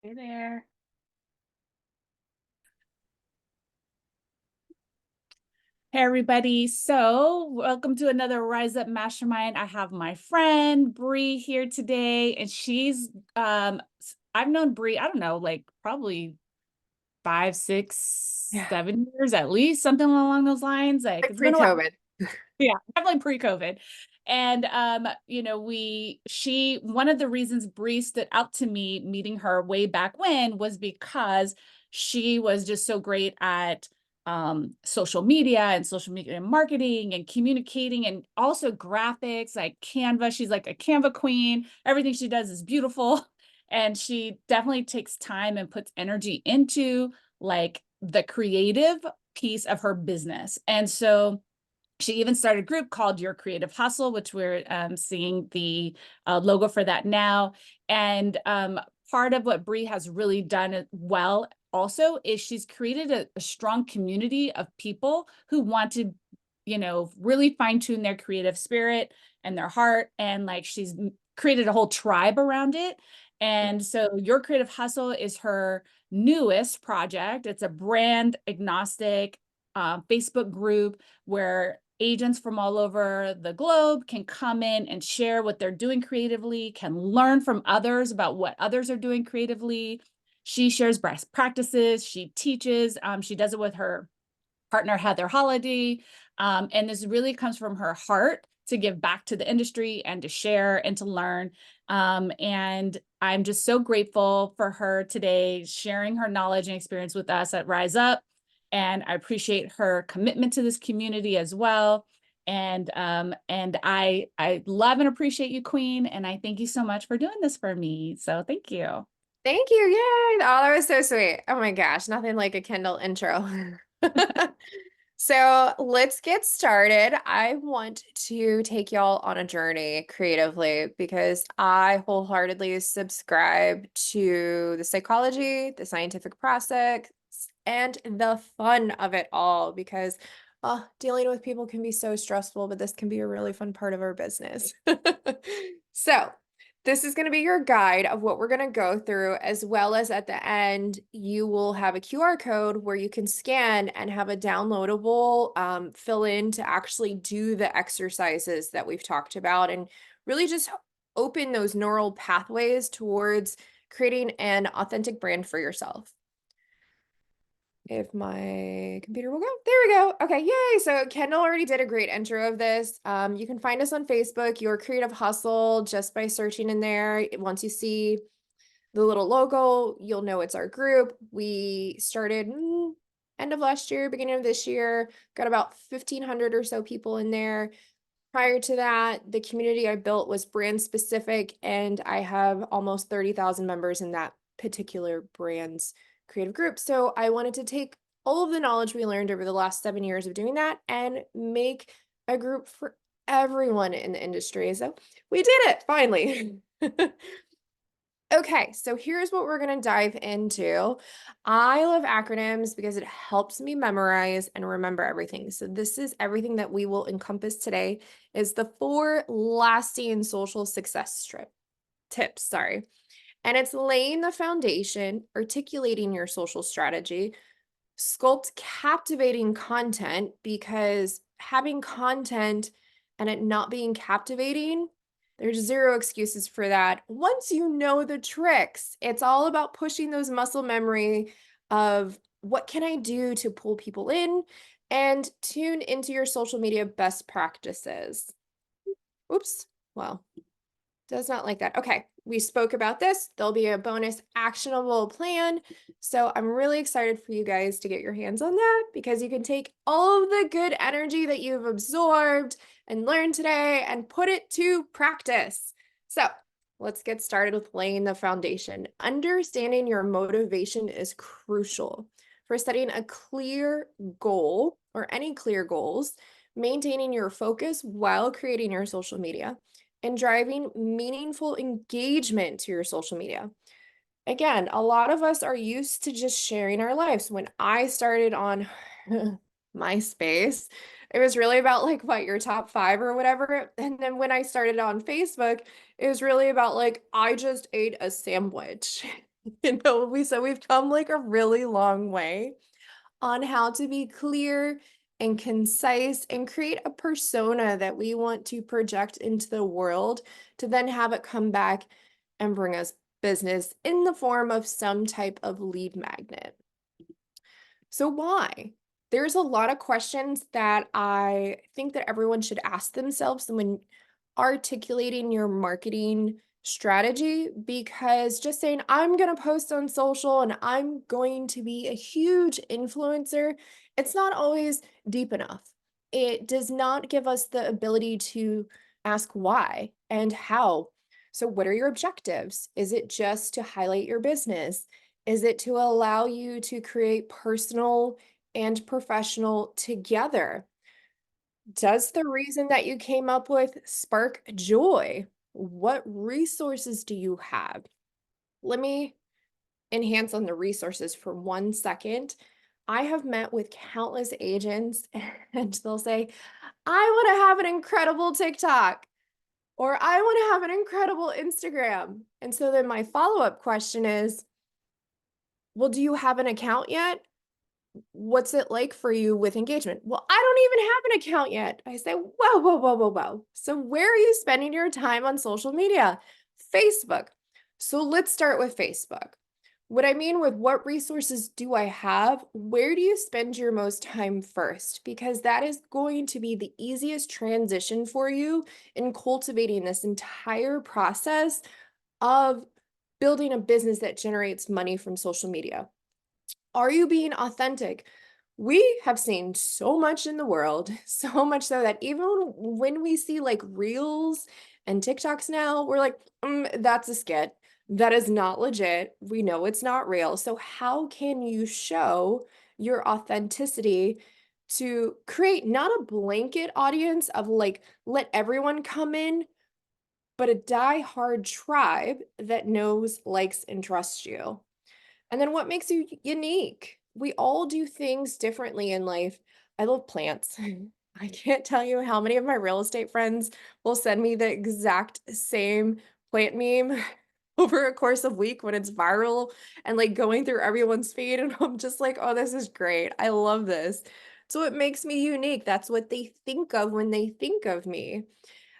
Hey there. Hey everybody. So, welcome to another Rise Up Mastermind. I have my friend Bree here today, and she's I've known Bree, I don't know, like probably 5, 6, Yeah, 7 years at least, something along those lines. Like like it's been a while. pre-COVID. Yeah, definitely pre-COVID. And she one of the reasons Bree stood out to me meeting her way back when was because she was just so great at social media marketing and communicating and also graphics like Canva. She's like a Canva queen. Everything she does is beautiful. And she definitely takes time and puts energy into like the creative piece of her business. And so she even started a group called Your Creative Hustle, which we're seeing the logo for that now. And part of what Bree has really done well also is she's created a strong community of people who want to, really fine tune their creative spirit and their heart. And like she's created a whole tribe around it. And so Your Creative Hustle is her newest project. It's a brand agnostic Facebook group where agents from all over the globe can come in and share what they're doing creatively, can learn from others about what others are doing creatively. She shares best practices. She teaches. She does it with her partner, Heather Holiday. And this really comes from her heart to give back to the industry and to share and to learn. And I'm just so grateful for her today sharing her knowledge and experience with us at Rise Up. And I appreciate her commitment to this community as well. And I love and appreciate you, Queen. And I thank you so much for doing this for me. So thank you. Thank you. Yay. Oh, that was so sweet. Oh my gosh, nothing like a Kendall intro. So let's get started. I want to take y'all on a journey creatively because I wholeheartedly subscribe to the psychology, the scientific process, and the fun of it all because dealing with people can be so stressful, but this can be a really fun part of our business. So, this is going to be your guide of what we're going to go through, as well as at the end, you will have a QR code where you can scan and have a downloadable fill in to actually do the exercises that we've talked about and really just open those neural pathways towards creating an authentic brand for yourself. If my computer will go. There we go. Okay, yay. So Kendall already did a great intro of this. You can find us on Facebook, Your Creative Hustle, just by searching in there. Once you see the little logo, you'll know it's our group. We started end of last year, beginning of this year, got about 1,500 or so people in there. Prior to that, the community I built was brand specific, and I have almost 30,000 members in that particular brand's creative group. So I wanted to take all of the knowledge we learned over the last 7 years of doing that and make a group for everyone in the industry. So we did it finally. Okay, so here's what we're going to dive into. I love acronyms because it helps me memorize and remember everything. So this is everything that we will encompass today is the 4 lasting social success tips, sorry. And it's laying the foundation, articulating your social strategy, sculpt captivating content because having content and it not being captivating, there's zero excuses for that. Once you know the tricks, it's all about pushing those muscle memory of what can I do to pull people in and tune into your social media best practices. Oops. Well, does not like that. Okay, we spoke about this. There'll be a bonus actionable plan. So I'm really excited for you guys to get your hands on that because you can take all of the good energy that you've absorbed and learned today and put it to practice. So let's get started with laying the foundation. Understanding your motivation is crucial for setting a clear goal or any clear goals, maintaining your focus while creating your social media and driving meaningful engagement to your social media. Again, a lot of us are used to just sharing our lives. When I started on MySpace, it was really about like what your top 5 or whatever. And then when I started on Facebook, it was really about like I just ate a sandwich. So we've come like a really long way on how to be clear and concise and create a persona that we want to project into the world to then have it come back and bring us business in the form of some type of lead magnet. So why? There's a lot of questions that I think that everyone should ask themselves when articulating your marketing strategy, because just saying, I'm going to post on social and I'm going to be a huge influencer, it's not always deep enough. It does not give us the ability to ask why and how. So, what are your objectives? Is it just to highlight your business? Is it to allow you to create personal and professional together? Does the reason that you came up with spark joy? What resources do you have? Let me enhance on the resources for 1 second. I have met with countless agents and they'll say, I want to have an incredible TikTok or I want to have an incredible Instagram. And so then my follow up question is, well, do you have an account yet? What's it like for you with engagement? Well, I don't even have an account yet. I say, whoa, whoa, whoa, whoa, whoa. So where are you spending your time on social media? Facebook. So let's start with Facebook. What I mean with what resources do I have? Where do you spend your most time first? Because that is going to be the easiest transition for you in cultivating this entire process of building a business that generates money from social media. Are you being authentic? We have seen so much in the world, so much so that even when we see like reels and TikToks now, we're like, that's a skit. That is not legit. We know it's not real. So, how can you show your authenticity to create not a blanket audience of like, let everyone come in, but a die-hard tribe that knows, likes, and trusts you? And then what makes you unique? We all do things differently in life. I love plants. I can't tell you how many of my real estate friends will send me the exact same plant meme over a course of week when it's viral and like going through everyone's feed. And I'm just like, oh, this is great. I love this. So it makes me unique. That's what they think of when they think of me.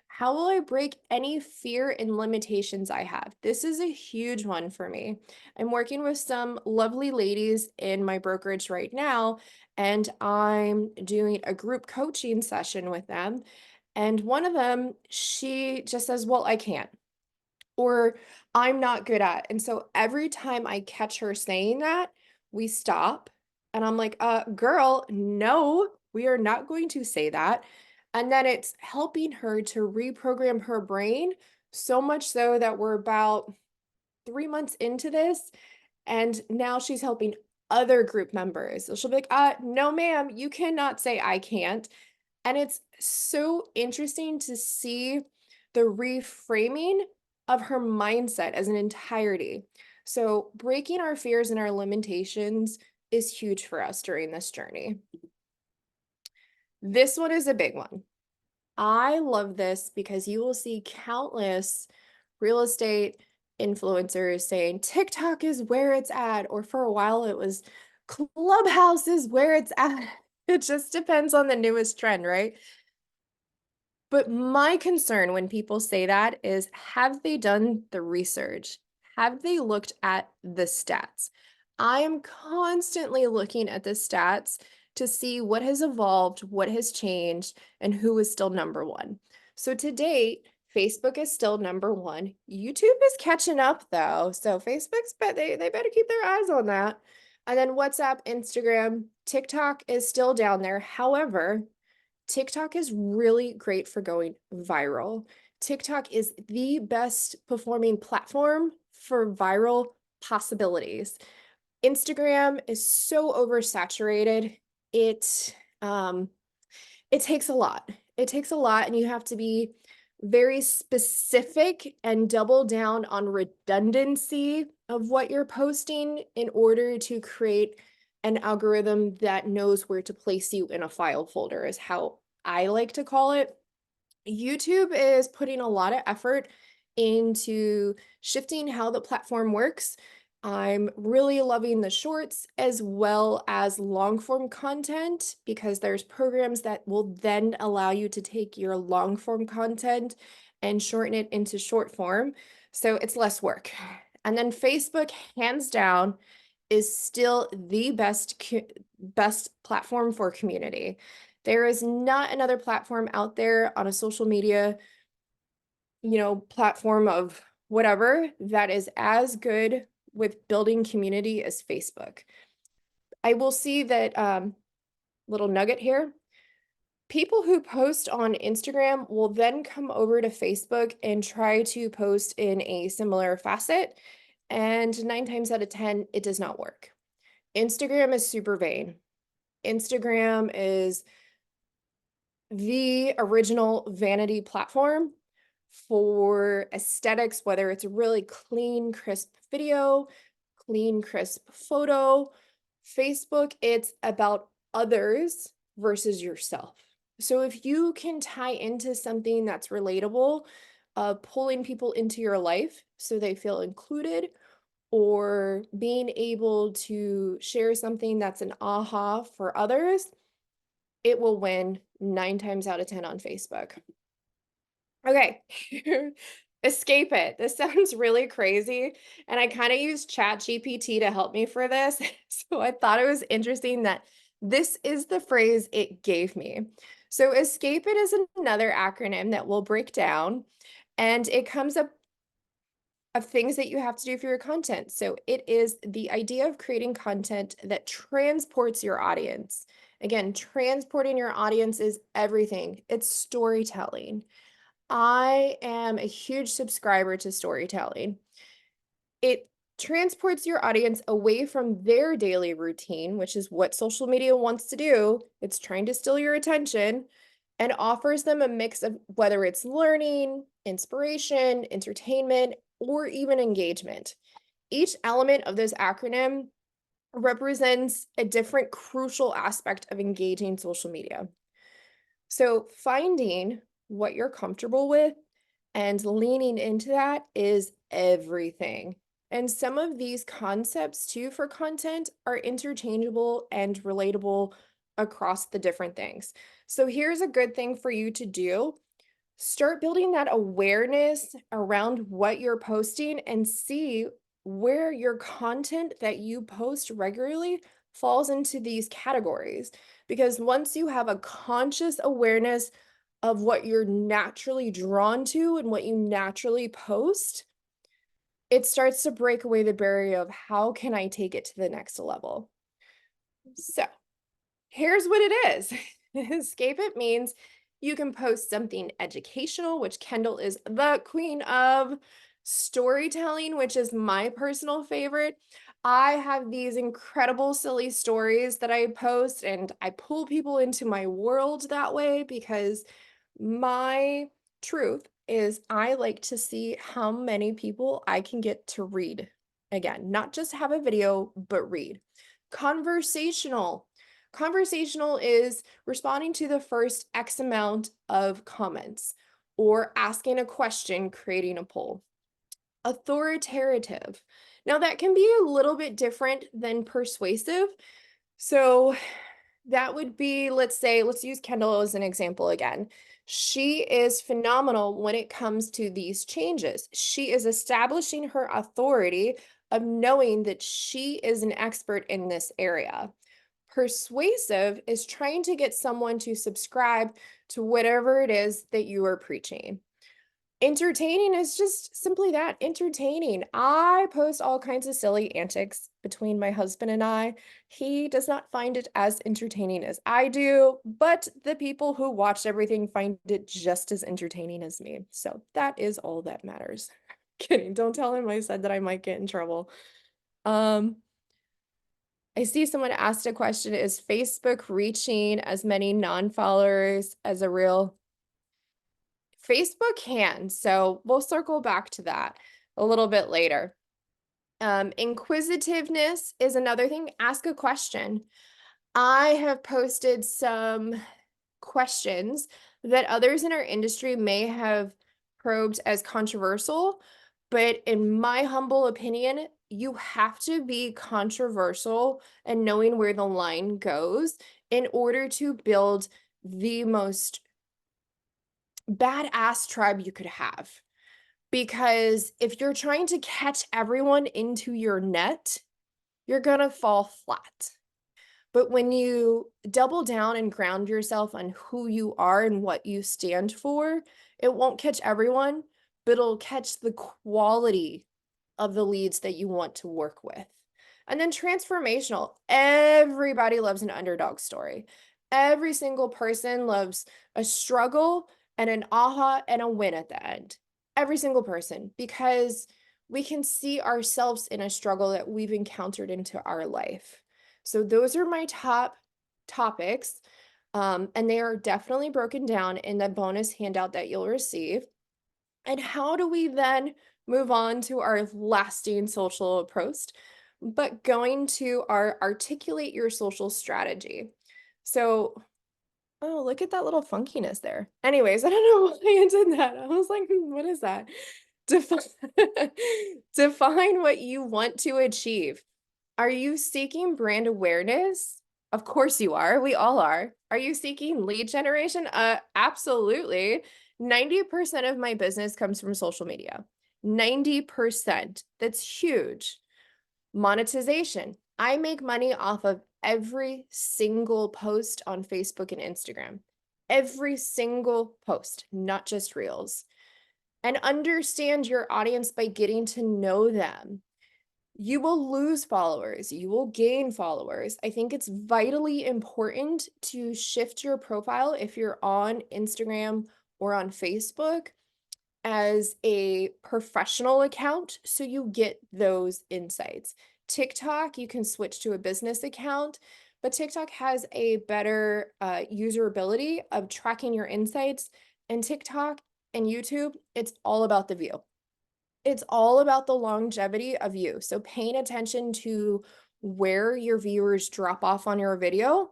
How will I break any fear and limitations I have? This is a huge one for me. I'm working with some lovely ladies in my brokerage right now, and I'm doing a group coaching session with them. And one of them, she just says, well, I can't, or I'm not good at. And so every time I catch her saying that, we stop and I'm like, girl, no, we are not going to say that. And then it's helping her to reprogram her brain so much so that we're about 3 months into this. And now she's helping other group members. So she'll be like, no, ma'am, you cannot say I can't. And it's so interesting to see the reframing of her mindset as an entirety. So, breaking our fears and our limitations is huge for us during this journey. This one is a big one. I love this because you will see countless real estate influencers saying TikTok is where it's at, or for a while it was Clubhouse is where it's at. It just depends on the newest trend, right? But my concern when people say that is, have they done the research? Have they looked at the stats? I am constantly looking at the stats to see what has evolved, what has changed, and who is still number one. So to date, Facebook is still number one. YouTube is catching up though. So Facebook's they better keep their eyes on that. And then WhatsApp, Instagram, TikTok is still down there. However, TikTok is really great for going viral. TikTok is the best performing platform for viral possibilities. Instagram is so oversaturated. Um it takes a lot. It takes a lot, and you have to be very specific and double down on redundancy of what you're posting in order to create an algorithm that knows where to place you in a file folder, is how I like to call it. YouTube is putting a lot of effort into shifting how the platform works. I'm really loving the shorts as well as long form content because there's programs that will then allow you to take your long form content and shorten it into short form. So it's less work. And then Facebook, hands down, is still the best platform for community. There is not another platform out there on a social media, platform of whatever that is as good with building community as Facebook. I will see that little nugget here. People who post on Instagram will then come over to Facebook and try to post in a similar facet. And 9 times out of 10, it does not work. Instagram is super vain. Instagram is the original vanity platform for aesthetics, whether it's a really clean, crisp video, clean, crisp photo. Facebook, it's about others versus yourself. So if you can tie into something that's relatable, pulling people into your life so they feel included, or being able to share something that's an aha for others, it will win 9 times out of 10 on Facebook. Okay, escape it. This sounds really crazy. And I kind of used Chat GPT to help me for this. So I thought it was interesting that this is the phrase it gave me. So escape it is another acronym that we'll break down. And it comes up of things that you have to do for your content. So it is the idea of creating content that transports your audience. Again, transporting your audience is everything. It's storytelling. I am a huge subscriber to storytelling. It transports your audience away from their daily routine, which is what social media wants to do. It's trying to steal your attention and offers them a mix of whether it's learning, inspiration, entertainment, or even engagement. Each element of this acronym represents a different crucial aspect of engaging social media. So finding what you're comfortable with and leaning into that is everything. And some of these concepts too for content are interchangeable and relatable across the different things. So here's a good thing for you to do. Start building that awareness around what you're posting and see where your content that you post regularly falls into these categories. Because once you have a conscious awareness of what you're naturally drawn to and what you naturally post, it starts to break away the barrier of how can I take it to the next level? So here's what it is. Escape it means you can post something educational, which Kendall is the queen of, storytelling, which is my personal favorite. I have these incredible silly stories that I post and I pull people into my world that way because my truth is I like to see how many people I can get to read. Again, not just have a video, but read. Conversational. Conversational is responding to the first X amount of comments or asking a question, creating a poll. Authoritative. Now, that can be a little bit different than persuasive. So, that would be, let's use Kendall as an example again. She is phenomenal when it comes to these changes. She is establishing her authority of knowing that she is an expert in this area. Persuasive is trying to get someone to subscribe to whatever it is that you are preaching. Entertaining is just simply that, entertaining. I post all kinds of silly antics between my husband and I. He does not find it as entertaining as I do, but the people who watch everything find it just as entertaining as me. So that is all that matters. Kidding, don't tell him I said that I might get in trouble. I see someone asked a question, is Facebook reaching as many non-followers as a reel? Facebook can, so we'll circle back to that a little bit later. Inquisitiveness is another thing. Ask a question. I have posted some questions that others in our industry may have probed as controversial, but in my humble opinion, you have to be controversial and knowing where the line goes in order to build the most badass tribe you could have. Because if you're trying to catch everyone into your net, you're gonna fall flat. But when you double down and ground yourself on who you are and what you stand for, it won't catch everyone, but it'll catch the quality of the leads that you want to work with. And then transformational. Everybody loves an underdog story. Every single person loves a struggle and an aha and a win at the end. Every single person, because we can see ourselves in a struggle that we've encountered into our life. So those are my top topics. And they are definitely broken down in the bonus handout that you'll receive. And how do we then move on to our lasting social approach? But going to our articulate your social strategy. So, oh, look at that little funkiness there. Anyways, I don't know why I did that. I was like, what is that? Define, define what you want to achieve. Are you seeking brand awareness? Of course you are. We all are. Are you seeking lead generation? Absolutely. 90% of my business comes from social media. 90%. That's huge. Monetization. I make money off of every single post on Facebook and Instagram. Every single post, not just reels. And understand your audience by getting to know them. You will lose followers, you will gain followers. I think it's vitally important to shift your profile if you're on Instagram or on Facebook as a professional account so you get those insights. TikTok, you can switch to a business account, but TikTok has a better usability of tracking your insights. And TikTok and YouTube, it's all about the view. It's all about the longevity of you. So paying attention to where your viewers drop off on your video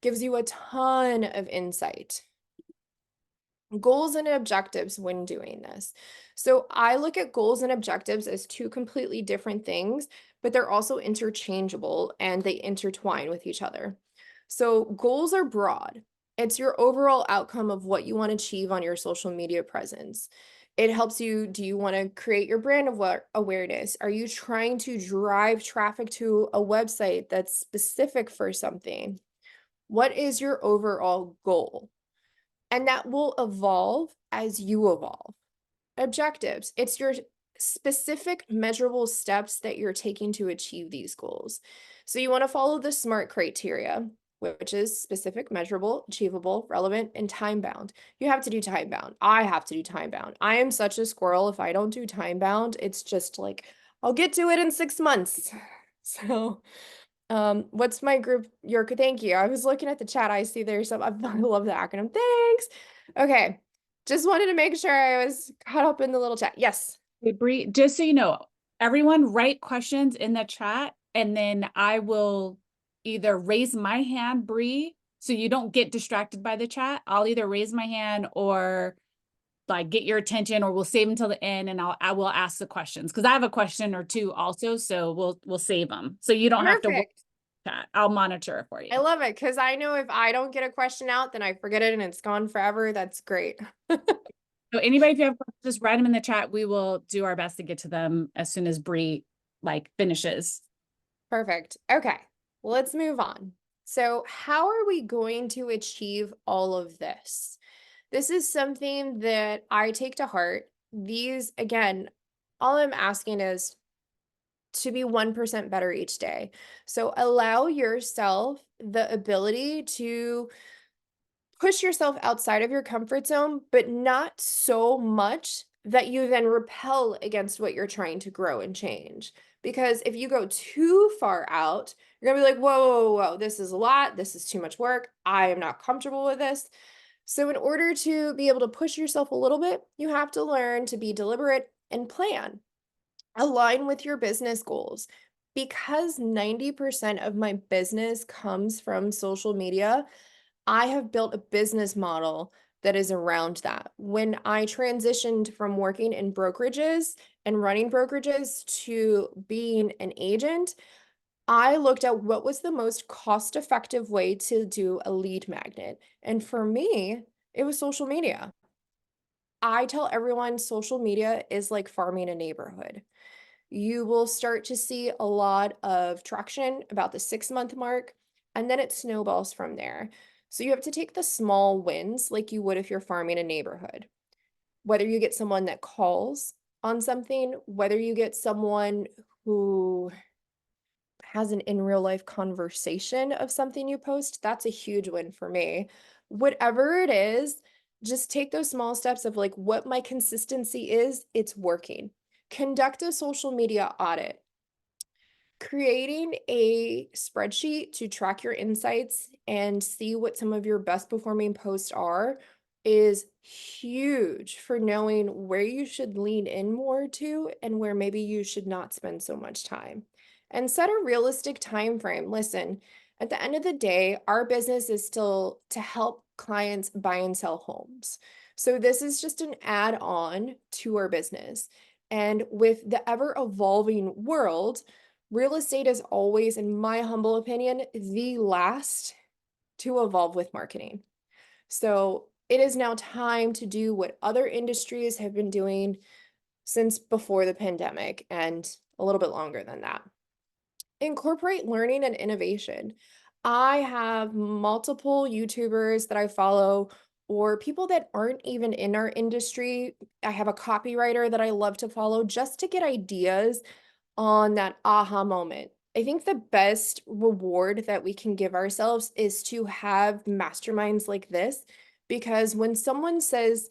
gives you a ton of insight. Goals and objectives when doing this. So I look at goals and objectives as two completely different things, but they're also interchangeable and they intertwine with each other. So goals are broad. It's your overall outcome of what you want to achieve on your social media presence. It helps you, do you want to create your brand awareness? Are you trying to drive traffic to a website that's specific for something? What is your overall goal? And that will evolve as you evolve. Objectives, it's your specific measurable steps that you're taking to achieve these goals. So you want to follow the SMART criteria, which is specific, measurable, achievable, relevant, and time bound. You have to do time bound. I have to do time bound. I am such a squirrel. If I don't do time bound, it's just like, I'll get to it in 6 months. So what's my group? Thank you. I was looking at the chat. I see there's some, I love the acronym. Thanks. Okay. Just wanted to make sure I was caught up in the little chat. Yes. Hey, Bree, just so you know, everyone write questions in the chat, and then I will either raise my hand, Bree, so you don't get distracted by the chat. I'll either raise my hand or like get your attention, or we'll save until the end, and I will ask the questions because I have a question or two also, so we'll save them so you don't have to Perfect. chat. I'll monitor it for you. I love it because I know if I don't get a question out, then I forget it and it's gone forever. That's great. So anybody, if you have questions, just write them in the chat. We will do our best to get to them as soon as Bree like finishes. Perfect. Okay, let's move on. So how are we going to achieve all of this? This is something that I take to heart. These, again, all I'm asking is to be 1% better each day. So allow yourself the ability to push yourself outside of your comfort zone, but not so much that you then repel against what you're trying to grow and change. Because if you go too far out, you're gonna be like, whoa, whoa, whoa, this is a lot. This is too much work. I am not comfortable with this. So in order to be able to push yourself a little bit, you have to learn to be deliberate and plan. Align with your business goals. Because 90% of my business comes from social media, I have built a business model that is around that. When I transitioned from working in brokerages and running brokerages to being an agent, I looked at what was the most cost-effective way to do a lead magnet. And for me, it was social media. I tell everyone social media is like farming a neighborhood. You will start to see a lot of traction about the 6-month mark, and then it snowballs from there. So you have to take the small wins like you would if you're farming a neighborhood. Whether you get someone that calls on something, whether you get someone who has an in real life conversation of something you post, that's a huge win for me. Whatever it is, just take those small steps of like what my consistency is, it's working. Conduct a social media audit. Creating a spreadsheet to track your insights and see what some of your best performing posts are is huge for knowing where you should lean in more to and where maybe you should not spend so much time. And set a realistic time frame. Listen, at the end of the day, our business is still to help clients buy and sell homes. So this is just an add-on to our business. And with the ever evolving world, real estate is always, in my humble opinion, the last to evolve with marketing. So it is now time to do what other industries have been doing since before the pandemic and a little bit longer than that. Incorporate learning and innovation. I have multiple YouTubers that I follow or people that aren't even in our industry. I have a copywriter that I love to follow just to get ideas on that aha moment. I think the best reward that we can give ourselves is to have masterminds like this, because when someone says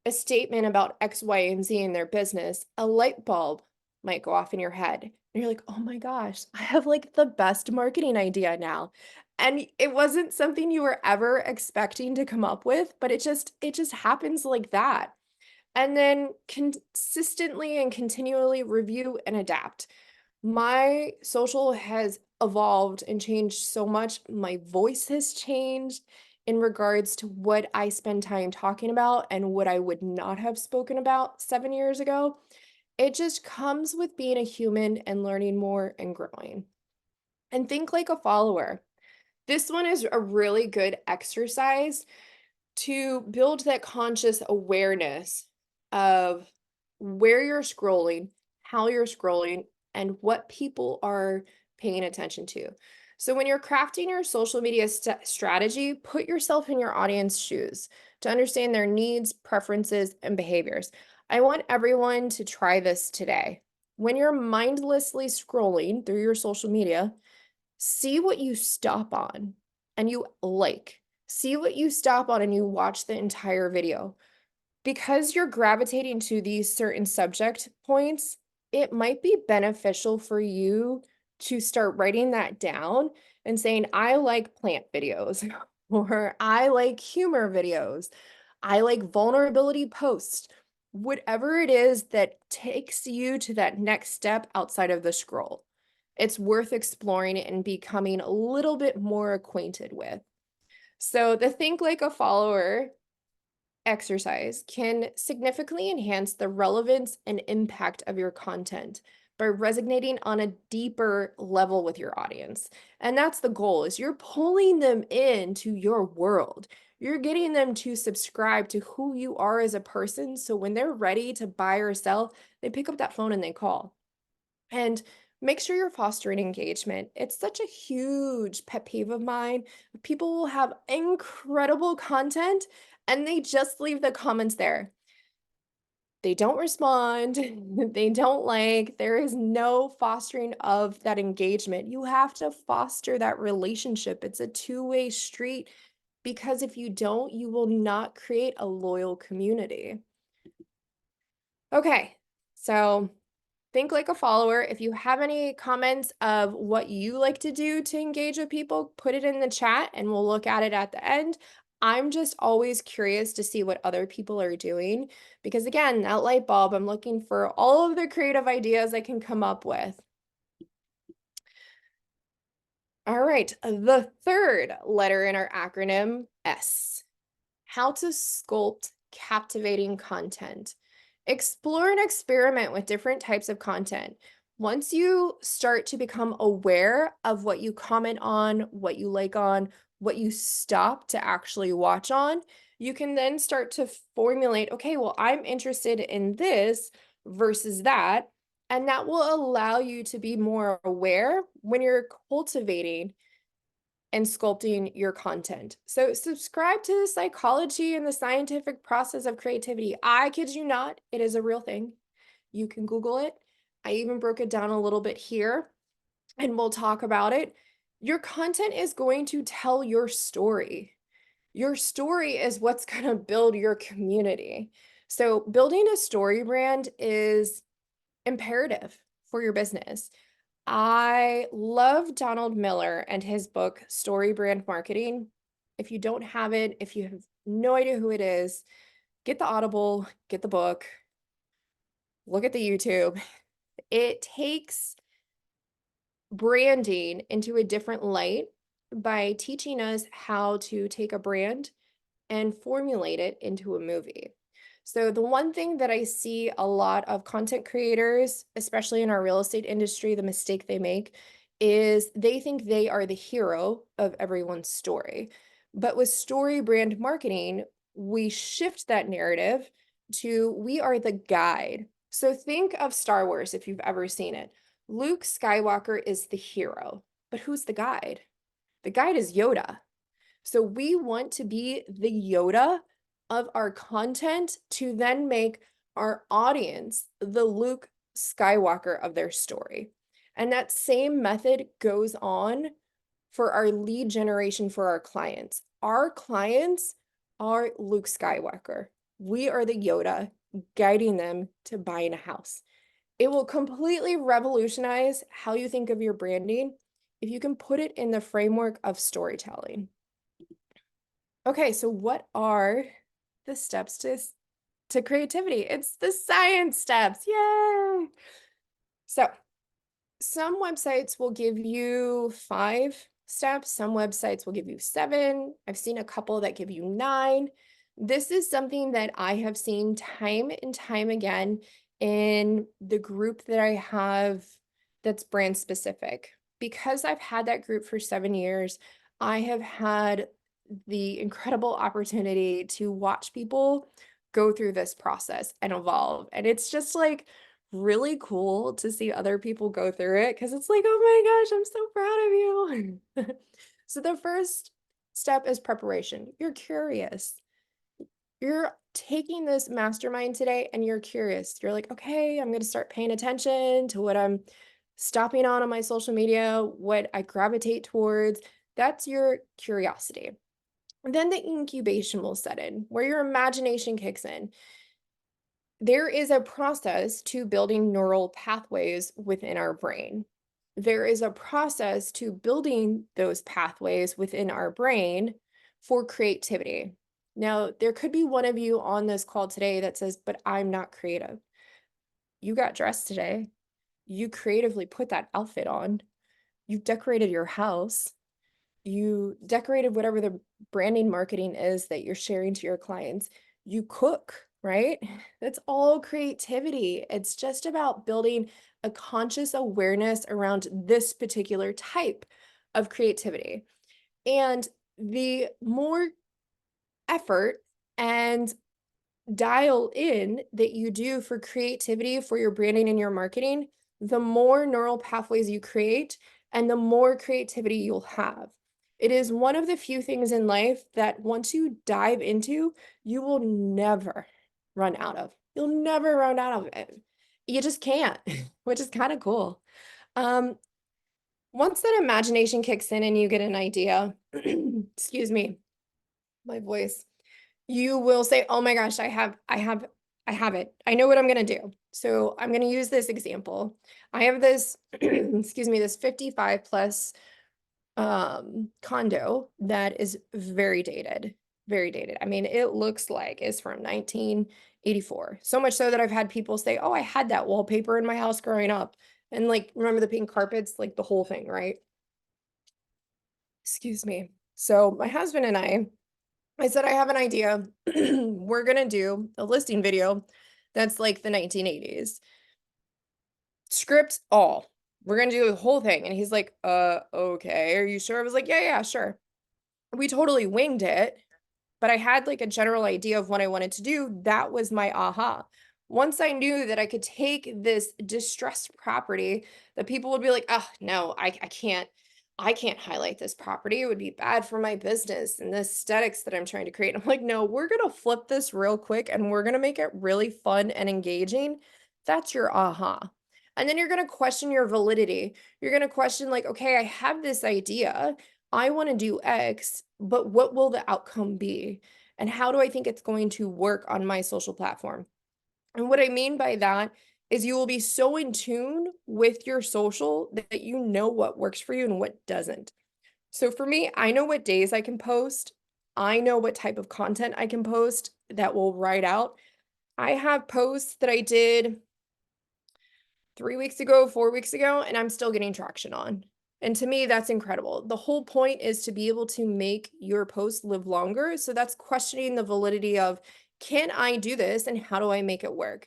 a statement about X, Y, and Z in their business, a light bulb might go off in your head. And you're like, oh my gosh, I have like the best marketing idea now. And it wasn't something you were ever expecting to come up with, but it just happens like that. And then consistently and continually review and adapt. My social has evolved and changed so much. My voice has changed in regards to what I spend time talking about and what I would not have spoken about 7 years ago. It just comes with being a human and learning more and growing. And think like a follower. This one is a really good exercise to build that conscious awareness of where you're scrolling, how you're scrolling, and what people are paying attention to. So when you're crafting your social media strategy, put yourself in your audience shoes to understand their needs, preferences, and behaviors. I want everyone to try this today. When you're mindlessly scrolling through your social media, see what you stop on and you like. See what you stop on and you watch the entire video. Because you're gravitating to these certain subject points, it might be beneficial for you to start writing that down and saying, I like plant videos, or I like humor videos, I like vulnerability posts, whatever it is that takes you to that next step outside of the scroll. It's worth exploring and becoming a little bit more acquainted with. So the think like a follower exercise can significantly enhance the relevance and impact of your content by resonating on a deeper level with your audience. And that's the goal, is you're pulling them into your world. You're getting them to subscribe to who you are as a person. So when they're ready to buy or sell, they pick up that phone and they call. And make sure you're fostering engagement. It's such a huge pet peeve of mine. People will have incredible content and they just leave the comments there. They don't respond, they don't like, there is no fostering of that engagement. You have to foster that relationship. It's a two-way street, because if you don't, you will not create a loyal community. Okay, so think like a follower. If you have any comments of what you like to do to engage with people, put it in the chat and we'll look at it at the end. I'm just always curious to see what other people are doing, because again, that light bulb, I'm looking for all of the creative ideas I can come up with. All right, the third letter in our acronym, S. How to sculpt captivating content. Explore and experiment with different types of content. Once you start to become aware of what you comment on, what you like on, what you stop to actually watch on, you can then start to formulate, okay, well, I'm interested in this versus that. And that will allow you to be more aware when you're cultivating and sculpting your content. So subscribe to the psychology and the scientific process of creativity. I kid you not, it is a real thing. You can Google it. I even broke it down a little bit here and we'll talk about it. Your content is going to tell your story. Your story is what's going to build your community. So building a story brand is imperative for your business. I love Donald Miller and his book, Story Brand Marketing. If you don't have it, if you have no idea who it is, get the Audible, get the book, look at the YouTube. It takes branding into a different light by teaching us how to take a brand and formulate it into a movie. So the one thing that I see a lot of content creators, especially in our real estate industry, the mistake they make is they think they are the hero of everyone's story. But with story brand marketing, we shift that narrative to we are the guide. So think of Star Wars if you've ever seen it. Luke Skywalker is the hero, but who's the guide? The guide is Yoda. So we want to be the Yoda of our content to then make our audience the Luke Skywalker of their story. And that same method goes on for our lead generation for our clients. Our clients are Luke Skywalker. We are the Yoda guiding them to buying a house. It will completely revolutionize how you think of your branding if you can put it in the framework of storytelling. Okay, so what are the steps to creativity? It's the science steps. Yay! So some websites will give you 5 steps. Some websites will give you 7. I've seen a couple that give you 9. This is something that I have seen time and time again in the group that I have that's brand specific. Because I've had that group for 7 years, I have had the incredible opportunity to watch people go through this process and evolve. And it's just like really cool to see other people go through it because it's like, oh my gosh, I'm so proud of you. So the first step is preparation. You're curious. You're taking this mastermind today and you're curious. You're like, okay, I'm going to start paying attention to what I'm stopping on my social media, what I gravitate towards. That's your curiosity. And then the incubation will set in, where your imagination kicks in. There is a process to building neural pathways within our brain. There is a process to building those pathways within our brain for creativity. Now, there could be one of you on this call today that says, but I'm not creative. You got dressed today. You creatively put that outfit on. You decorated your house. You decorated whatever the branding marketing is that you're sharing to your clients. You cook, right? That's all creativity. It's just about building a conscious awareness around this particular type of creativity. And the more effort and dial in that you do for creativity for your branding and your marketing, the more neural pathways you create and the more creativity you'll have. It is one of the few things in life that once you dive into, you will never run out of. You'll never run out of it. You just can't, which is kind of cool. Once that imagination kicks in and you get an idea, excuse me, my voice, you will say, oh my gosh, I have it. I know what I'm going to do. So I'm going to use this example. I have this, excuse me, this 55 plus condo that is very dated, very dated. I mean, it looks like it's from 1984. So much so that I've had people say, oh, I had that wallpaper in my house growing up. And like, remember the pink carpets, like the whole thing, right? Excuse me. So my husband and I said, I have an idea. We're going to do a listing video That's like the 1980s. Script all. We're gonna do the whole thing. And he's like, okay, are you sure? I was like, yeah, sure. We totally winged it, but I had like a general idea of what I wanted to do. That was my aha. Once I knew that I could take this distressed property that people would be like, oh no, I can't highlight this property. It would be bad for my business and the aesthetics that I'm trying to create. I'm like, no, we're gonna flip this real quick and we're gonna make it really fun and engaging. That's your aha. And then you're gonna question your validity. You're gonna question, like, okay, I have this idea. I want to do X, but what will the outcome be? And how do I think it's going to work on my social platform? And what I mean by that is you will be so in tune with your social that you know what works for you and what doesn't. So for me, I know what days I can post. I know what type of content I can post that will ride out. I have posts that I did 3 weeks ago, 4 weeks ago, and I'm still getting traction on. And to me, that's incredible. The whole point is to be able to make your post live longer. So that's questioning the validity of, can I do this and how do I make it work?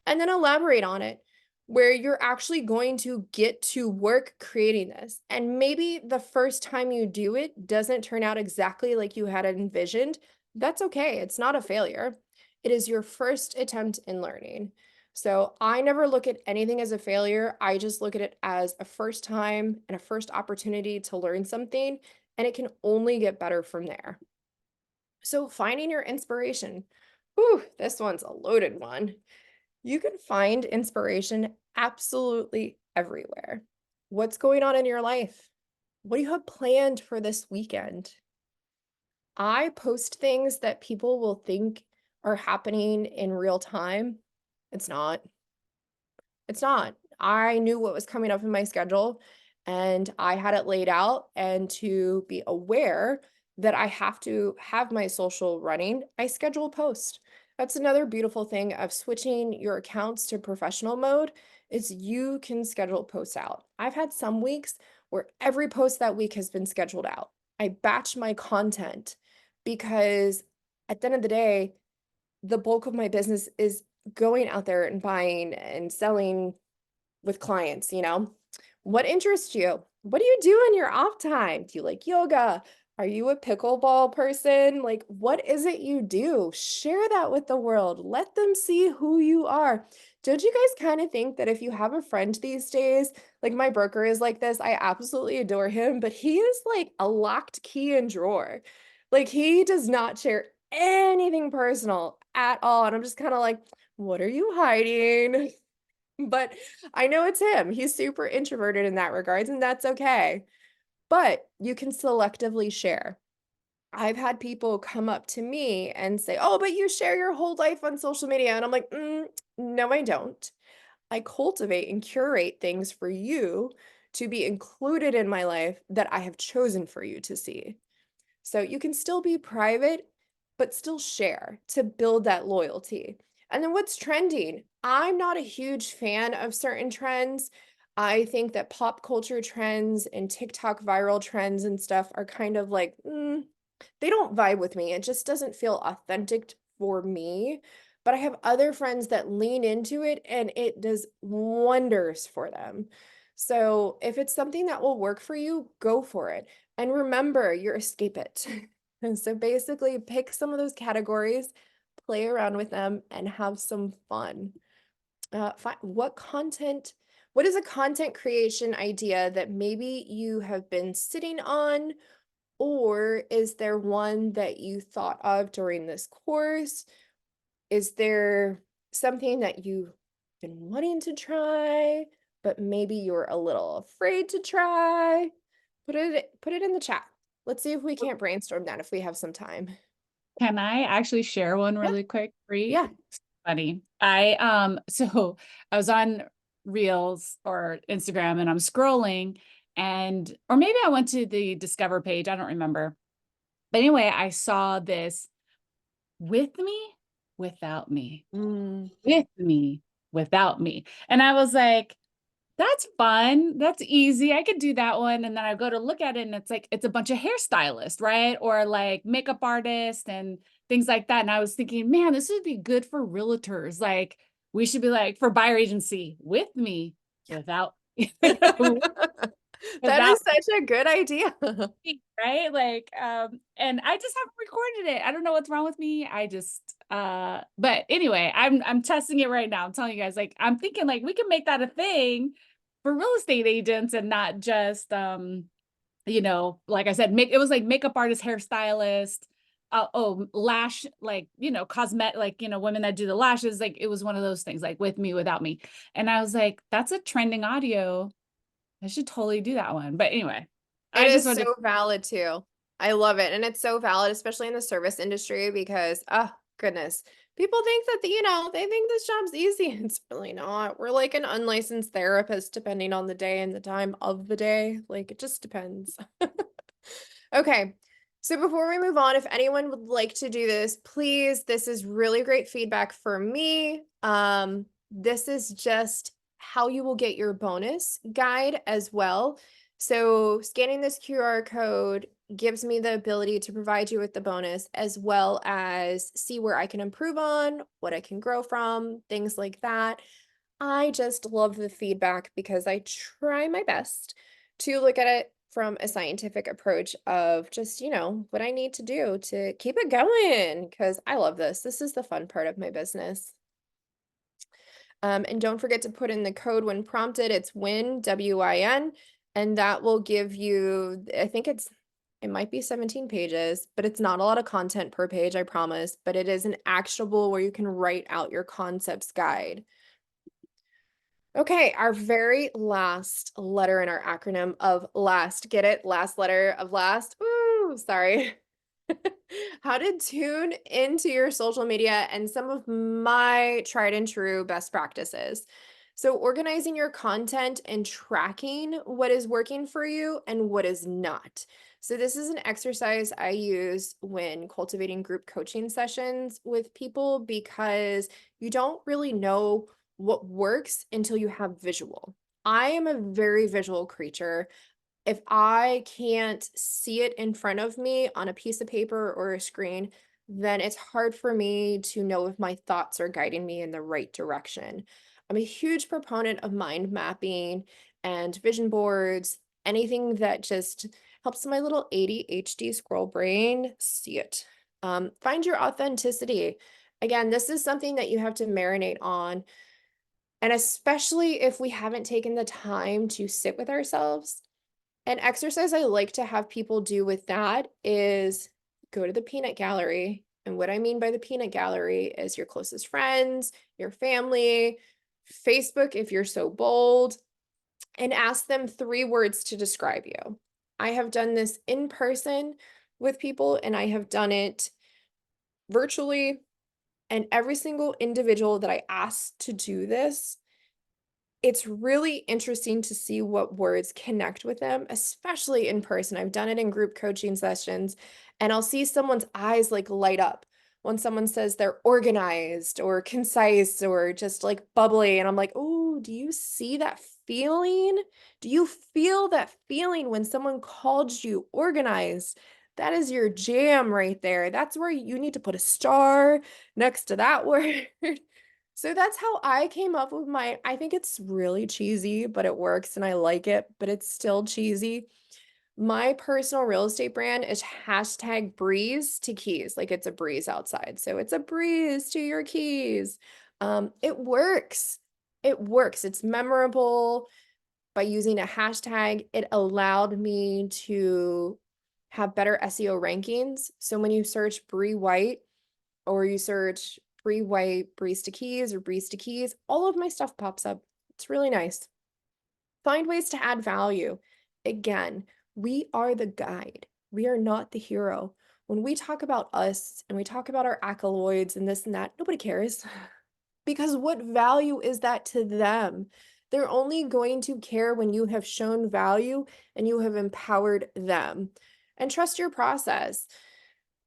And then elaborate on it where you're actually going to get to work creating this. And maybe the first time you do it doesn't turn out exactly like you had envisioned. That's okay. It's not a failure. It is your first attempt in learning. So I never look at anything as a failure. I just look at it as a first time and a first opportunity to learn something, and it can only get better from there. So finding your inspiration. Whew, this one's a loaded one. You can find inspiration absolutely everywhere. What's going on in your life? What do you have planned for this weekend? I post things that people will think are happening in real time. It's not. It's not. I knew what was coming up in my schedule and I had it laid out. And to be aware that I have to have my social running, I schedule a post. That's another beautiful thing of switching your accounts to professional mode is you can schedule posts out. I've had some weeks where every post that week has been scheduled out. I batch my content because at the end of the day, the bulk of my business is going out there and buying and selling with clients, you know? What interests you? What do you do in your off time? Do you like yoga? Are you a pickleball person? Like, what is it you do? Share that with the world. Let them see who you are. Don't you guys kind of think that if you have a friend these days, like my broker is like this, I absolutely adore him, but he is like a locked key and drawer. Like, he does not share anything personal at all. And I'm just kind of like, what are you hiding? But I know it's him. He's super introverted in that regards, and that's okay. But you can selectively share. I've had people come up to me and say, oh, but you share your whole life on social media. And I'm like, no, I don't. I cultivate and curate things for you to be included in my life that I have chosen for you to see. So you can still be private, but still share to build that loyalty. And then what's trending? I'm not a huge fan of certain trends. I think that pop culture trends and TikTok viral trends and stuff are kind of like, they don't vibe with me. It just doesn't feel authentic for me. But I have other friends that lean into it and it does wonders for them. So if it's something that will work for you, go for it. And remember, you're escape it. And so basically pick some of those categories, play around with them, and have some fun. What is a content creation idea that maybe you have been sitting on, or is there one that you thought of during this course? Is there something that you've been wanting to try, but maybe you're a little afraid to try? Put it in the chat. Let's see if we can't brainstorm that if we have some time. Can I actually share one Yeah, really quick for you? yeah. Funny. So I was on Reels or Instagram and I'm scrolling or maybe I went to the Discover page, I don't remember. But anyway, I saw this with me, without me, Mm. with me, without me. And I was like, that's fun. That's easy. I could do that one. And then I go to look at it and it's like, it's a bunch of hairstylists, right? Or like makeup artists and things like that. And I was thinking, man, this would be good for realtors. Like, we should be like, for buyer agency, with me, without, That is without such a good idea. me, right? Like, and I just haven't recorded it. I don't know what's wrong with me. I just, but anyway, I'm testing it right now. I'm telling you guys, like, I'm thinking like we can make that a thing for real estate agents and not just, like I said, it was like makeup artist, hairstylist, lash, like, cosmetic, like, women that do the lashes, like it was one of those things, like with me, without me. And I was like, that's a trending audio. I should totally do that one. But anyway, It I just is wanted to. so valid too. I love it. And it's so valid, especially in the service industry, because, oh, goodness, people think that, they think this job's easy. It's really not. We're like an unlicensed therapist, depending on the day and the time of the day. Like, it just depends. Okay. So before we move on, if anyone would like to do this, please, this is really great feedback for me. This is just how you will get your bonus guide as well. So scanning this QR code gives me the ability to provide you with the bonus as well as see where I can improve on, what I can grow from, things like that. I just love the feedback because I try my best to look at it from a scientific approach of just, what I need to do to keep it going because I love this. This is the fun part of my business. And don't forget to put in the code when prompted. It's WIN, W-I-N, and that will give you, I think it might be 17 pages, but it's not a lot of content per page, I promise, but it is an actionable where you can write out your concepts guide. Okay, our very last letter in our acronym of LAST. Get it? Last letter of LAST. Ooh, sorry. How to tune into your social media and some of my tried and true best practices. So, organizing your content and tracking what is working for you and what is not. So, this is an exercise I use when cultivating group coaching sessions with people because you don't really know what works until you have visual. I am a very visual creature. If I can't see it in front of me on a piece of paper or a screen, then it's hard for me to know if my thoughts are guiding me in the right direction. I'm a huge proponent of mind mapping and vision boards, anything that just helps my little ADHD squirrel brain see it. Find your authenticity. Again, this is something that you have to marinate on. And especially if we haven't taken the time to sit with ourselves. An exercise I like to have people do with that is go to the peanut gallery. And what I mean by the peanut gallery is your closest friends, your family, Facebook, if you're so bold, and ask them 3 words to describe you. I have done this in person with people, and I have done it virtually. And every single individual that I asked to do this, it's really interesting to see what words connect with them, especially in person. I've done it in group coaching sessions, and I'll see someone's eyes like light up when someone says they're organized or concise or just like bubbly. And I'm like, oh, do you see that feeling? Do you feel that feeling when someone called you organized? That is your jam right there. That's where you need to put a star next to that word. So that's how I came up with I think it's really cheesy, but it works and I like it, but it's still cheesy. My personal real estate brand is hashtag breeze to keys. Like it's a breeze outside. So it's a breeze to your keys. It works. It works. It's memorable. By using a hashtag, it allowed me to have better SEO rankings. So when you search Bree White, or you search Bree White Barista Keys or Barista Keys, all of my stuff pops up. It's really nice. Find ways to add value. Again, we are the guide. We are not the hero. When we talk about us and we talk about our accolades and this and that, nobody cares. Because what value is that to them? They're only going to care when you have shown value and you have empowered them. And trust your process.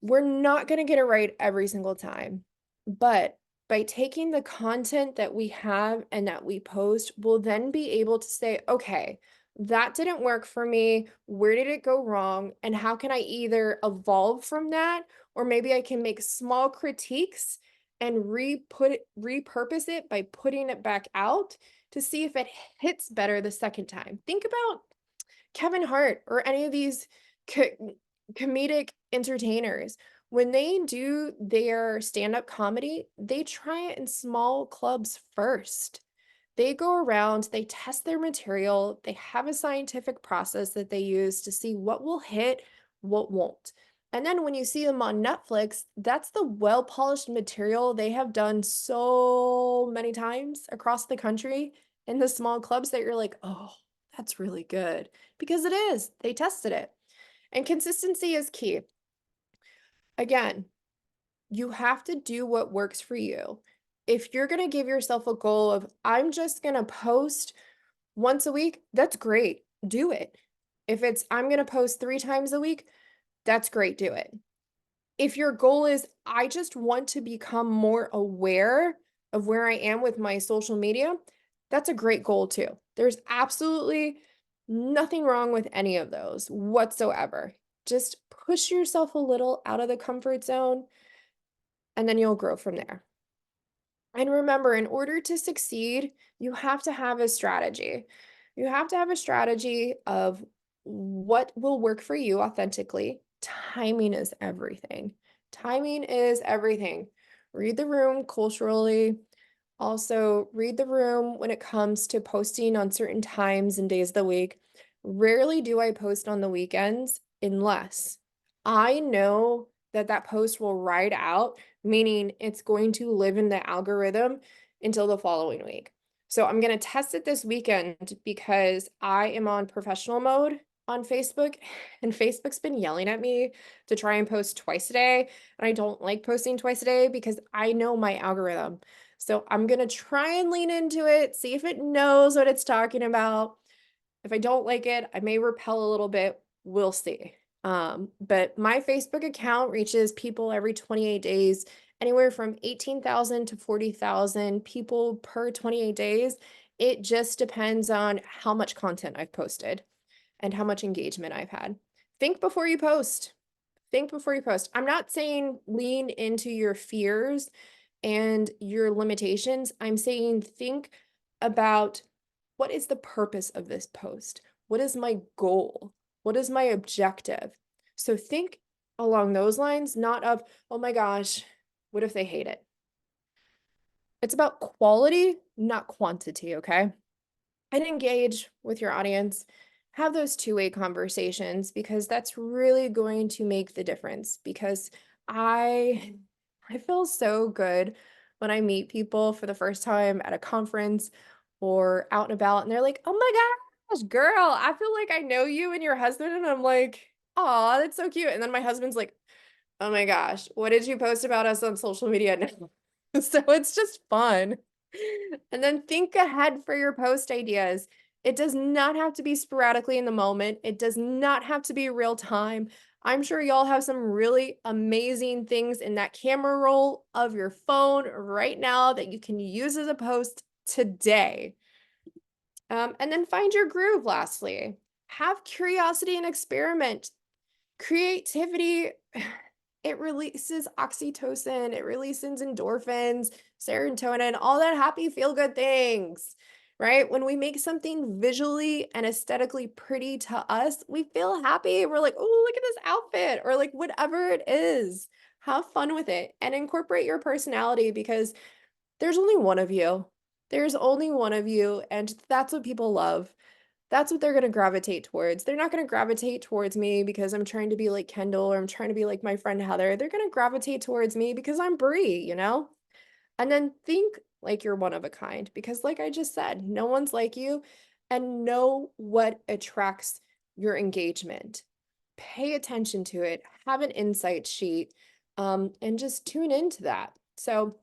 We're not going to get it right every single time, but by taking the content that we have and that we post, we'll then be able to say, okay, that didn't work for me. Where did it go wrong? And how can I either evolve from that, or maybe I can make small critiques and repurpose it by putting it back out to see if it hits better the second time. Think about Kevin Hart or any of these comedic entertainers. When they do their stand-up comedy, they try it in small clubs first. They go around, they test their material, they have a scientific process that they use to see what will hit, what won't. And then when you see them on Netflix, that's the well-polished material they have done so many times across the country in the small clubs that you're like, oh, that's really good. Because it is. They tested it. And consistency is key. Again, you have to do what works for you. If you're going to give yourself a goal of, I'm just going to post once a week, that's great. Do it. If it's, I'm going to post 3 times a week, that's great. Do it. If your goal is, I just want to become more aware of where I am with my social media, that's a great goal too. There's absolutely nothing wrong with any of those whatsoever. Just push yourself a little out of the comfort zone, and then you'll grow from there. And remember, in order to succeed, you have to have a strategy. You have to have a strategy of what will work for you authentically. Timing is everything. Timing is everything. Read the room culturally. Also, read the room when it comes to posting on certain times and days of the week. Rarely do I post on the weekends unless I know that that post will ride out, meaning it's going to live in the algorithm until the following week. So I'm going to test it this weekend because I am on professional mode on Facebook, and Facebook's been yelling at me to try and post twice a day. And I don't like posting twice a day because I know my algorithm. So I'm going to try and lean into it, see if it knows what it's talking about. If I don't like it, I may repel a little bit. We'll see. But my Facebook account reaches people every 28 days, anywhere from 18,000 to 40,000 people per 28 days. It just depends on how much content I've posted and how much engagement I've had. Think before you post. Think before you post. I'm not saying lean into your fears and your limitations. I'm saying think about, what is the purpose of this post? What is my goal? What is my objective? So think along those lines, not of, oh my gosh, what if they hate it? It's about quality, not quantity, okay? And engage with your audience. Have those two-way conversations because that's really going to make the difference. Because I feel so good when I meet people for the first time at a conference or out and about, and they're like, "Oh my gosh, girl, I feel like I know you and your husband." And I'm like, "Oh, that's so cute." And then my husband's like, "Oh my gosh, what did you post about us on social media now?" So it's just fun. And then think ahead for your post ideas. It does not have to be sporadically in the moment. It does not have to be real time. I'm sure y'all have some really amazing things in that camera roll of your phone right now that you can use as a post today. And then find your groove, lastly. Have curiosity and experiment. Creativity, it releases oxytocin, it releases endorphins, serotonin, all that happy feel-good things, right? When we make something visually and aesthetically pretty to us, we feel happy. We're like, oh, look at this outfit, or like whatever it is. Have fun with it and incorporate your personality because there's only one of you. There's only one of you, and that's what people love. That's what they're going to gravitate towards. They're not going to gravitate towards me because I'm trying to be like Kendall or I'm trying to be like my friend Heather. They're going to gravitate towards me because I'm Brie, you know? And then think like you're one of a kind because, like I just said, no one's like you, and know what attracts your engagement. Pay attention to it, have an insight sheet, and just tune into that. So,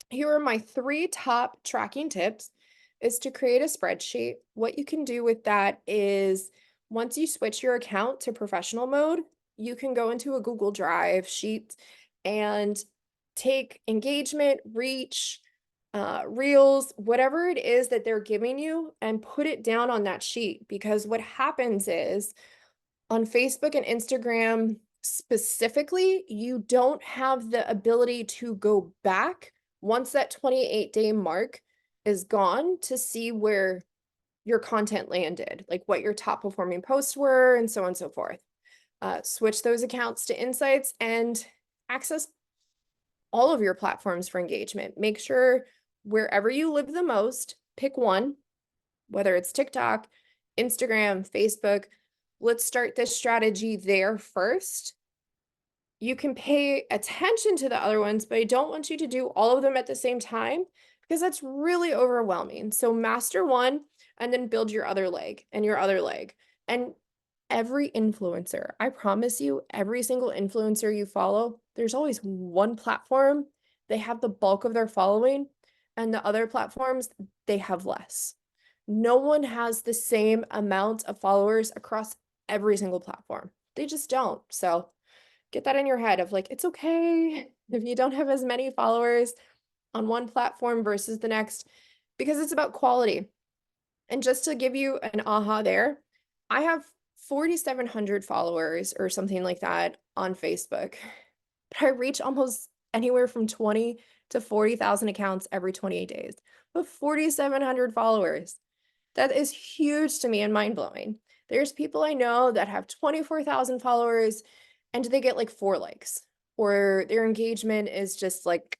here are my 3 top tracking tips is to create a spreadsheet. What you can do with that is once you switch your account to professional mode, you can go into a Google Drive sheet and take engagement, reach, reels, whatever it is that they're giving you, and put it down on that sheet. Because what happens is on Facebook and Instagram specifically, you don't have the ability to go back once that 28-day mark is gone, to see where your content landed, like what your top performing posts were, and so on and so forth. Switch those accounts to insights and access all of your platforms for engagement. Make sure wherever you live the most, pick one, whether it's TikTok, Instagram, Facebook. Let's start this strategy there first. You can pay attention to the other ones, but I don't want you to do all of them at the same time because that's really overwhelming. So master one and then build your other leg and your other leg. And every influencer, I promise you, every single influencer you follow, there's always one platform, they have the bulk of their following, and the other platforms, they have less. No one has the same amount of followers across every single platform. They just don't. So get that in your head of like, it's okay if you don't have as many followers on one platform versus the next, because it's about quality. And just to give you an aha there, I have 4,700 followers or something like that on Facebook, but I reach almost anywhere from 20 to 40,000 accounts every 28 days with 4,700 followers. That is huge to me and mind blowing. There's people I know that have 24,000 followers and they get like 4 likes, or their engagement is just like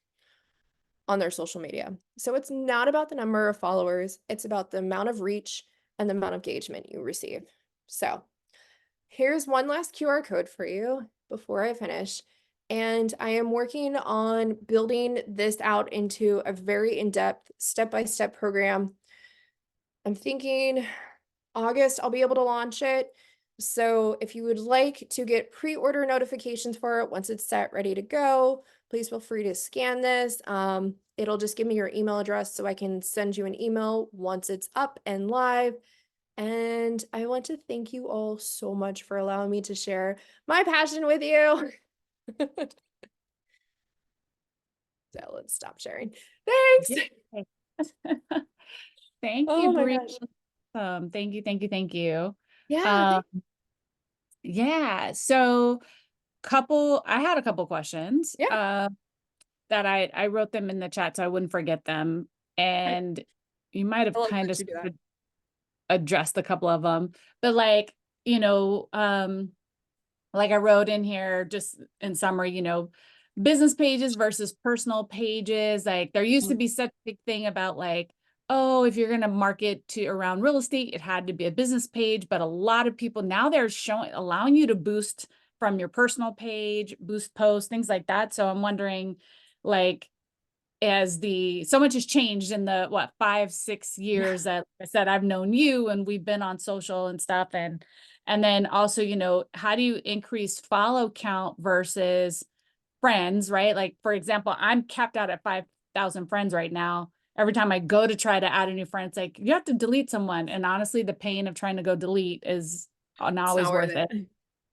on their social media. So it's not about the number of followers, it's about the amount of reach and the amount of engagement you receive. So here's one last QR code for you before I finish. And I am working on building this out into a very in-depth, step-by-step program. I'm thinking August, I'll be able to launch it. So if you would like to get pre-order notifications for it once it's set, ready to go, please feel free to scan this. It'll just give me your email address so I can send you an email once it's up and live. And I want to thank you all so much for allowing me to share my passion with you. So let's stop sharing. Thanks. Yay. Thank you, Oh my Bree. gosh. Thank you, thank you, thank you. Yeah. Um, yeah, so I had a couple questions Yeah. that I wrote them in the chat so I wouldn't forget them. And you might I have love kind that of you do that. addressed a couple of them, but like, like I wrote in here just in summary, business pages versus personal pages. Like there used to be such a big thing about like, oh, if you're going to market to around real estate, it had to be a business page. But a lot of people now they're allowing you to boost from your personal page, boost posts, things like that. So I'm wondering, like, so much has changed in the 5-6 years that like I said I've known you and we've been on social and stuff, and then also how do you increase follow count versus friends, right? Like for example, I'm capped out at 5,000 friends right now. Every time I go to try to add a new friend, it's like you have to delete someone, and honestly the pain of trying to go delete is not It's always not worth worth it. it.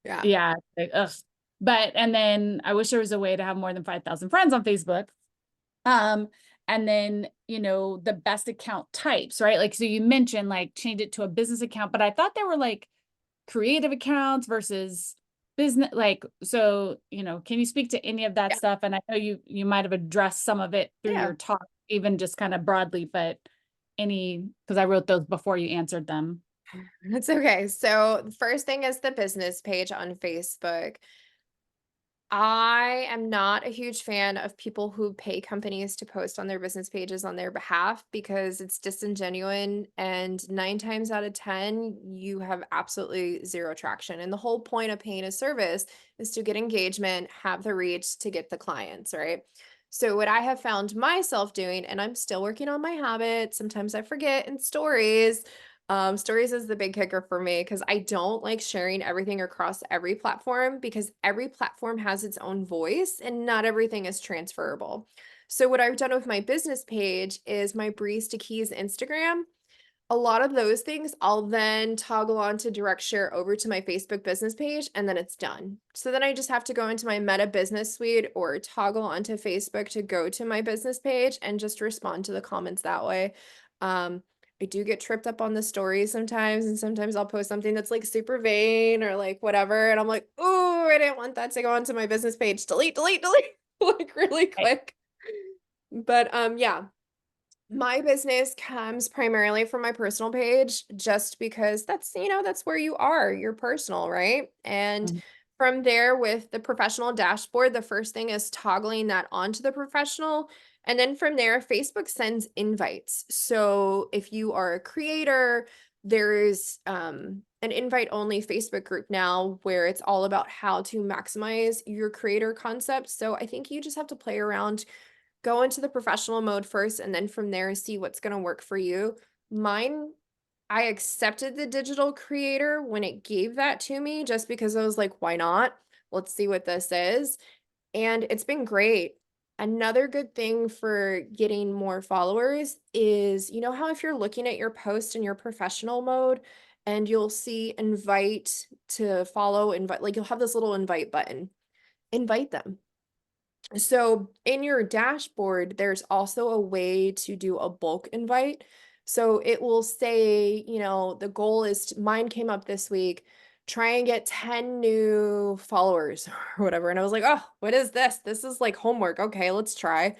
Yeah. Yeah, like, ugh. But and then I wish there was a way to have more than 5,000 friends on Facebook. um, and then, the best account types, right? Like, so you mentioned like change it to a business account, but I thought there were like creative accounts versus business. Like, so, can you speak to any of that Yeah. stuff? And I know you might have addressed some of it through Yeah. your talk, even just kind of broadly, but because I wrote those before you answered them. It's okay. So the first thing is the business page on Facebook. I am not a huge fan of people who pay companies to post on their business pages on their behalf because it's disingenuous, and 9 times out of 10, you have absolutely zero traction. And the whole point of paying a service is to get engagement, have the reach to get the clients, right? So what I have found myself doing, and I'm still working on my habit, sometimes I forget in stories. Stories is the big kicker for me because I don't like sharing everything across every platform because every platform has its own voice and not everything is transferable. So what I've done with my business page is my Breeze to Keys Instagram. A lot of those things I'll then toggle on to direct share over to my Facebook business page, and then it's done. So then I just have to go into my Meta Business Suite or toggle onto Facebook to go to my business page and just respond to the comments that way. I do get tripped up on the stories sometimes, and sometimes I'll post something that's like super vain or like whatever, and I'm like, oh, I didn't want that to go onto my business page. Delete, delete, delete, like really quick. But yeah, my business comes primarily from my personal page just because that's, that's where you are, you're personal, right? And Mhm. from there with the professional dashboard, the first thing is toggling that onto the professional. And then from there, Facebook sends invites. So if you are a creator, there's an invite only Facebook group now where it's all about how to maximize your creator concept. So I think you just have to play around, go into the professional mode first, and then from there see what's going to work for you. Mine, I accepted the digital creator when it gave that to me just because I was like, why not? Let's see what this is. And it's been great. Another good thing for getting more followers is, how if you're looking at your post in your professional mode and you'll see invite to follow, invite, like you'll have this little invite button, invite them. So in your dashboard, there's also a way to do a bulk invite. So it will say, the goal is mine came up this week, try and get 10 new followers or whatever. And I was like, oh, what is this? This is like homework. Okay, let's try.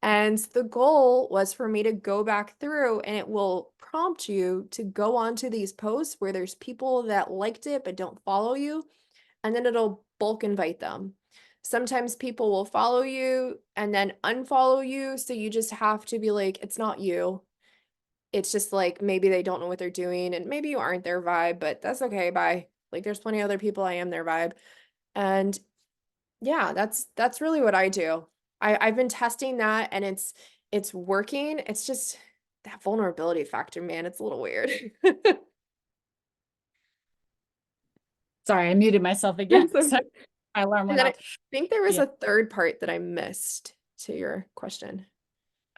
And the goal was for me to go back through and it will prompt you to go onto these posts where there's people that liked it but don't follow you, and then it'll bulk invite them. Sometimes people will follow you and then unfollow you. So you just have to be like, it's not you. It's just like maybe they don't know what they're doing and maybe you aren't their vibe, but that's okay. Bye. Like there's plenty of other people I am their vibe. And yeah, that's really what I do. I've been testing that and it's working. It's just that vulnerability factor, man. It's a little weird. Sorry, I muted myself again. That's okay. So my alarm And went then I off. think there was Yeah. a third part that I missed to your question,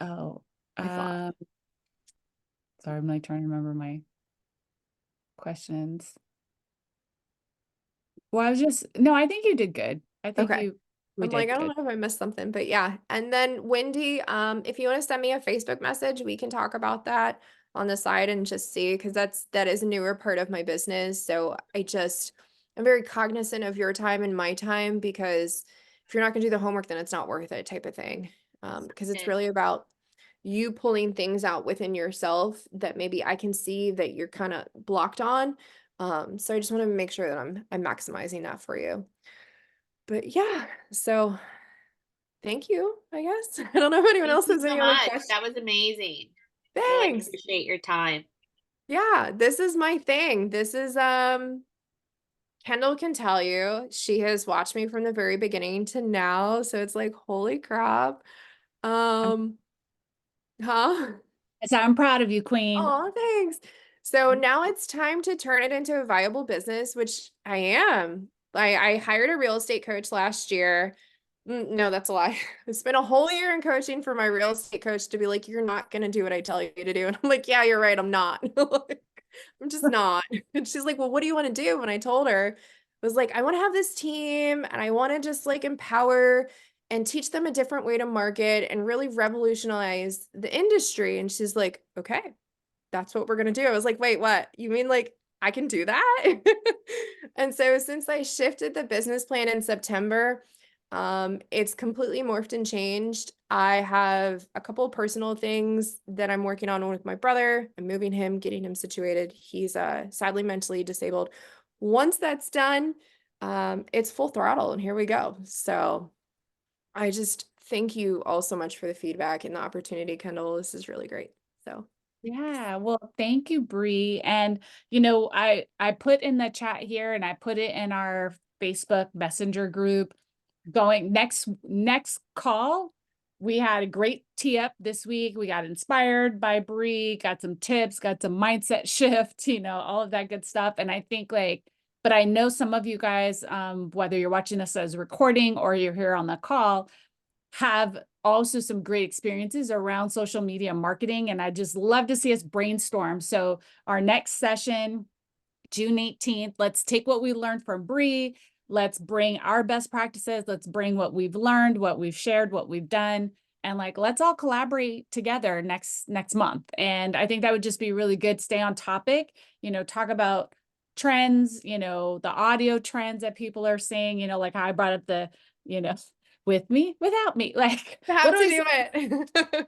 Oh, I thought. um, sorry, I'm like trying to remember my questions. Well, no, I think you did good. I think Okay. we I'm like, did I don't good. know if I missed something, but yeah. And then Wendy, if you want to send me a Facebook message, we can talk about that on the side and just see, because that is a newer part of my business. So I'm very cognizant of your time and my time, because if you're not gonna do the homework, then it's not worth it, type of thing. Because it's really about you pulling things out within yourself that maybe I can see that you're kind of blocked on. So I just want to make sure that I'm maximizing that for you. But yeah, so thank you, I guess. I don't know if anyone Thank else you has so any other much. questions. That was amazing. Really Thanks. appreciate your time. Yeah, this is my thing. This is Kendall can tell you, she has watched me from the very beginning to now, so it's like, holy crap. I'm, Um, huh? so I'm proud of you, Queen. Oh, thanks. So now it's time to turn it into a viable business, which I am. I hired a real estate coach last year. No, that's a lie. I spent a whole year in coaching for my real estate coach to be like, you're not going to do what I tell you to do. And I'm like, yeah, you're right. I'm not. I'm just not. And she's like, well, what do you want to do? And I told her, I was like, I want to have this team and I want to just like empower and teach them a different way to market and really revolutionize the industry. And she's like, okay, that's what we're going to do. I was like, wait, what? You mean like I can do that? And so since I shifted the business plan in September, it's completely morphed and changed. I have a couple of personal things that I'm working on with my brother. I'm moving him, getting him situated. He's sadly mentally disabled. Once that's done, it's full throttle and here we go. So I just thank you all so much for the feedback and the opportunity, Kendall. This is really great. So Yeah, well, thank you, Bree. And I put in the chat here and I put it in our Facebook Messenger group. Going next call, we had a great tee up this week. We got inspired by Bree, got some tips, got some mindset shift, all of that good stuff. And I think but I know some of you guys, whether you're watching this as a recording or you're here on the call, have also some great experiences around social media marketing. And I just love to see us brainstorm. So our next session, June 18th, let's take what we learned from Bree. Let's bring our best practices. Let's bring what we've learned, what we've shared, what we've done. And let's all collaborate together next month. And I think that would just be really good. Stay on topic, talk about trends, the audio trends that people are seeing, like I brought up the, with me, without me, like How what's do I he do it?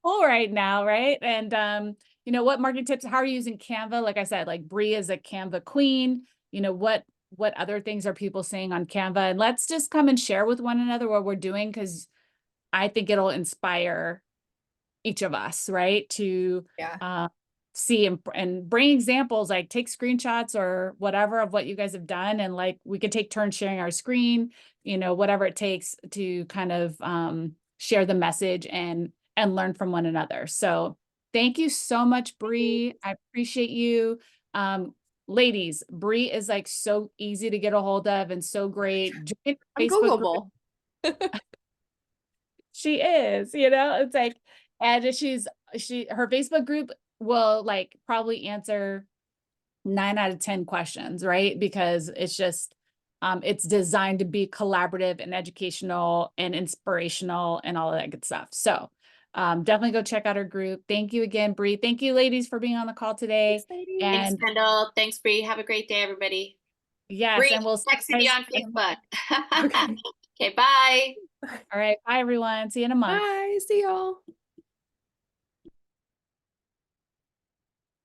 cool right now, right? And you know, what marketing tips, how are you using Canva? Like I said, like Bree is a Canva queen. You know, what other things are people saying on Canva? And let's just come and share with one another what we're doing, because I think it'll inspire each of us, right? To Yeah. see and bring examples, like take screenshots or whatever of what you guys have done. And like, we could take turns sharing our screen, you know, whatever it takes to kind of share the message and learn from one another. So thank you so much, Bree. I appreciate you. Ladies, Bree is like so easy to get a hold of and so great. Join I'm Facebook group. Googleable. She is, you know, it's like, and her Facebook group will like probably answer 9 out of 10 questions, right? Because it's just, it's designed to be collaborative and educational and inspirational and all of that good stuff. So definitely go check out our group. Thank you again, Bree. Thank you, ladies, for being on the call today. Thanks, ladies. Thanks, And Kendall. Thanks, Bree. Have a great day, everybody. yes, Bree, and we'll see you texting you guys. on Facebook. Okay. Okay, bye. All right. Bye, everyone. See you in a month. Bye. See y'all.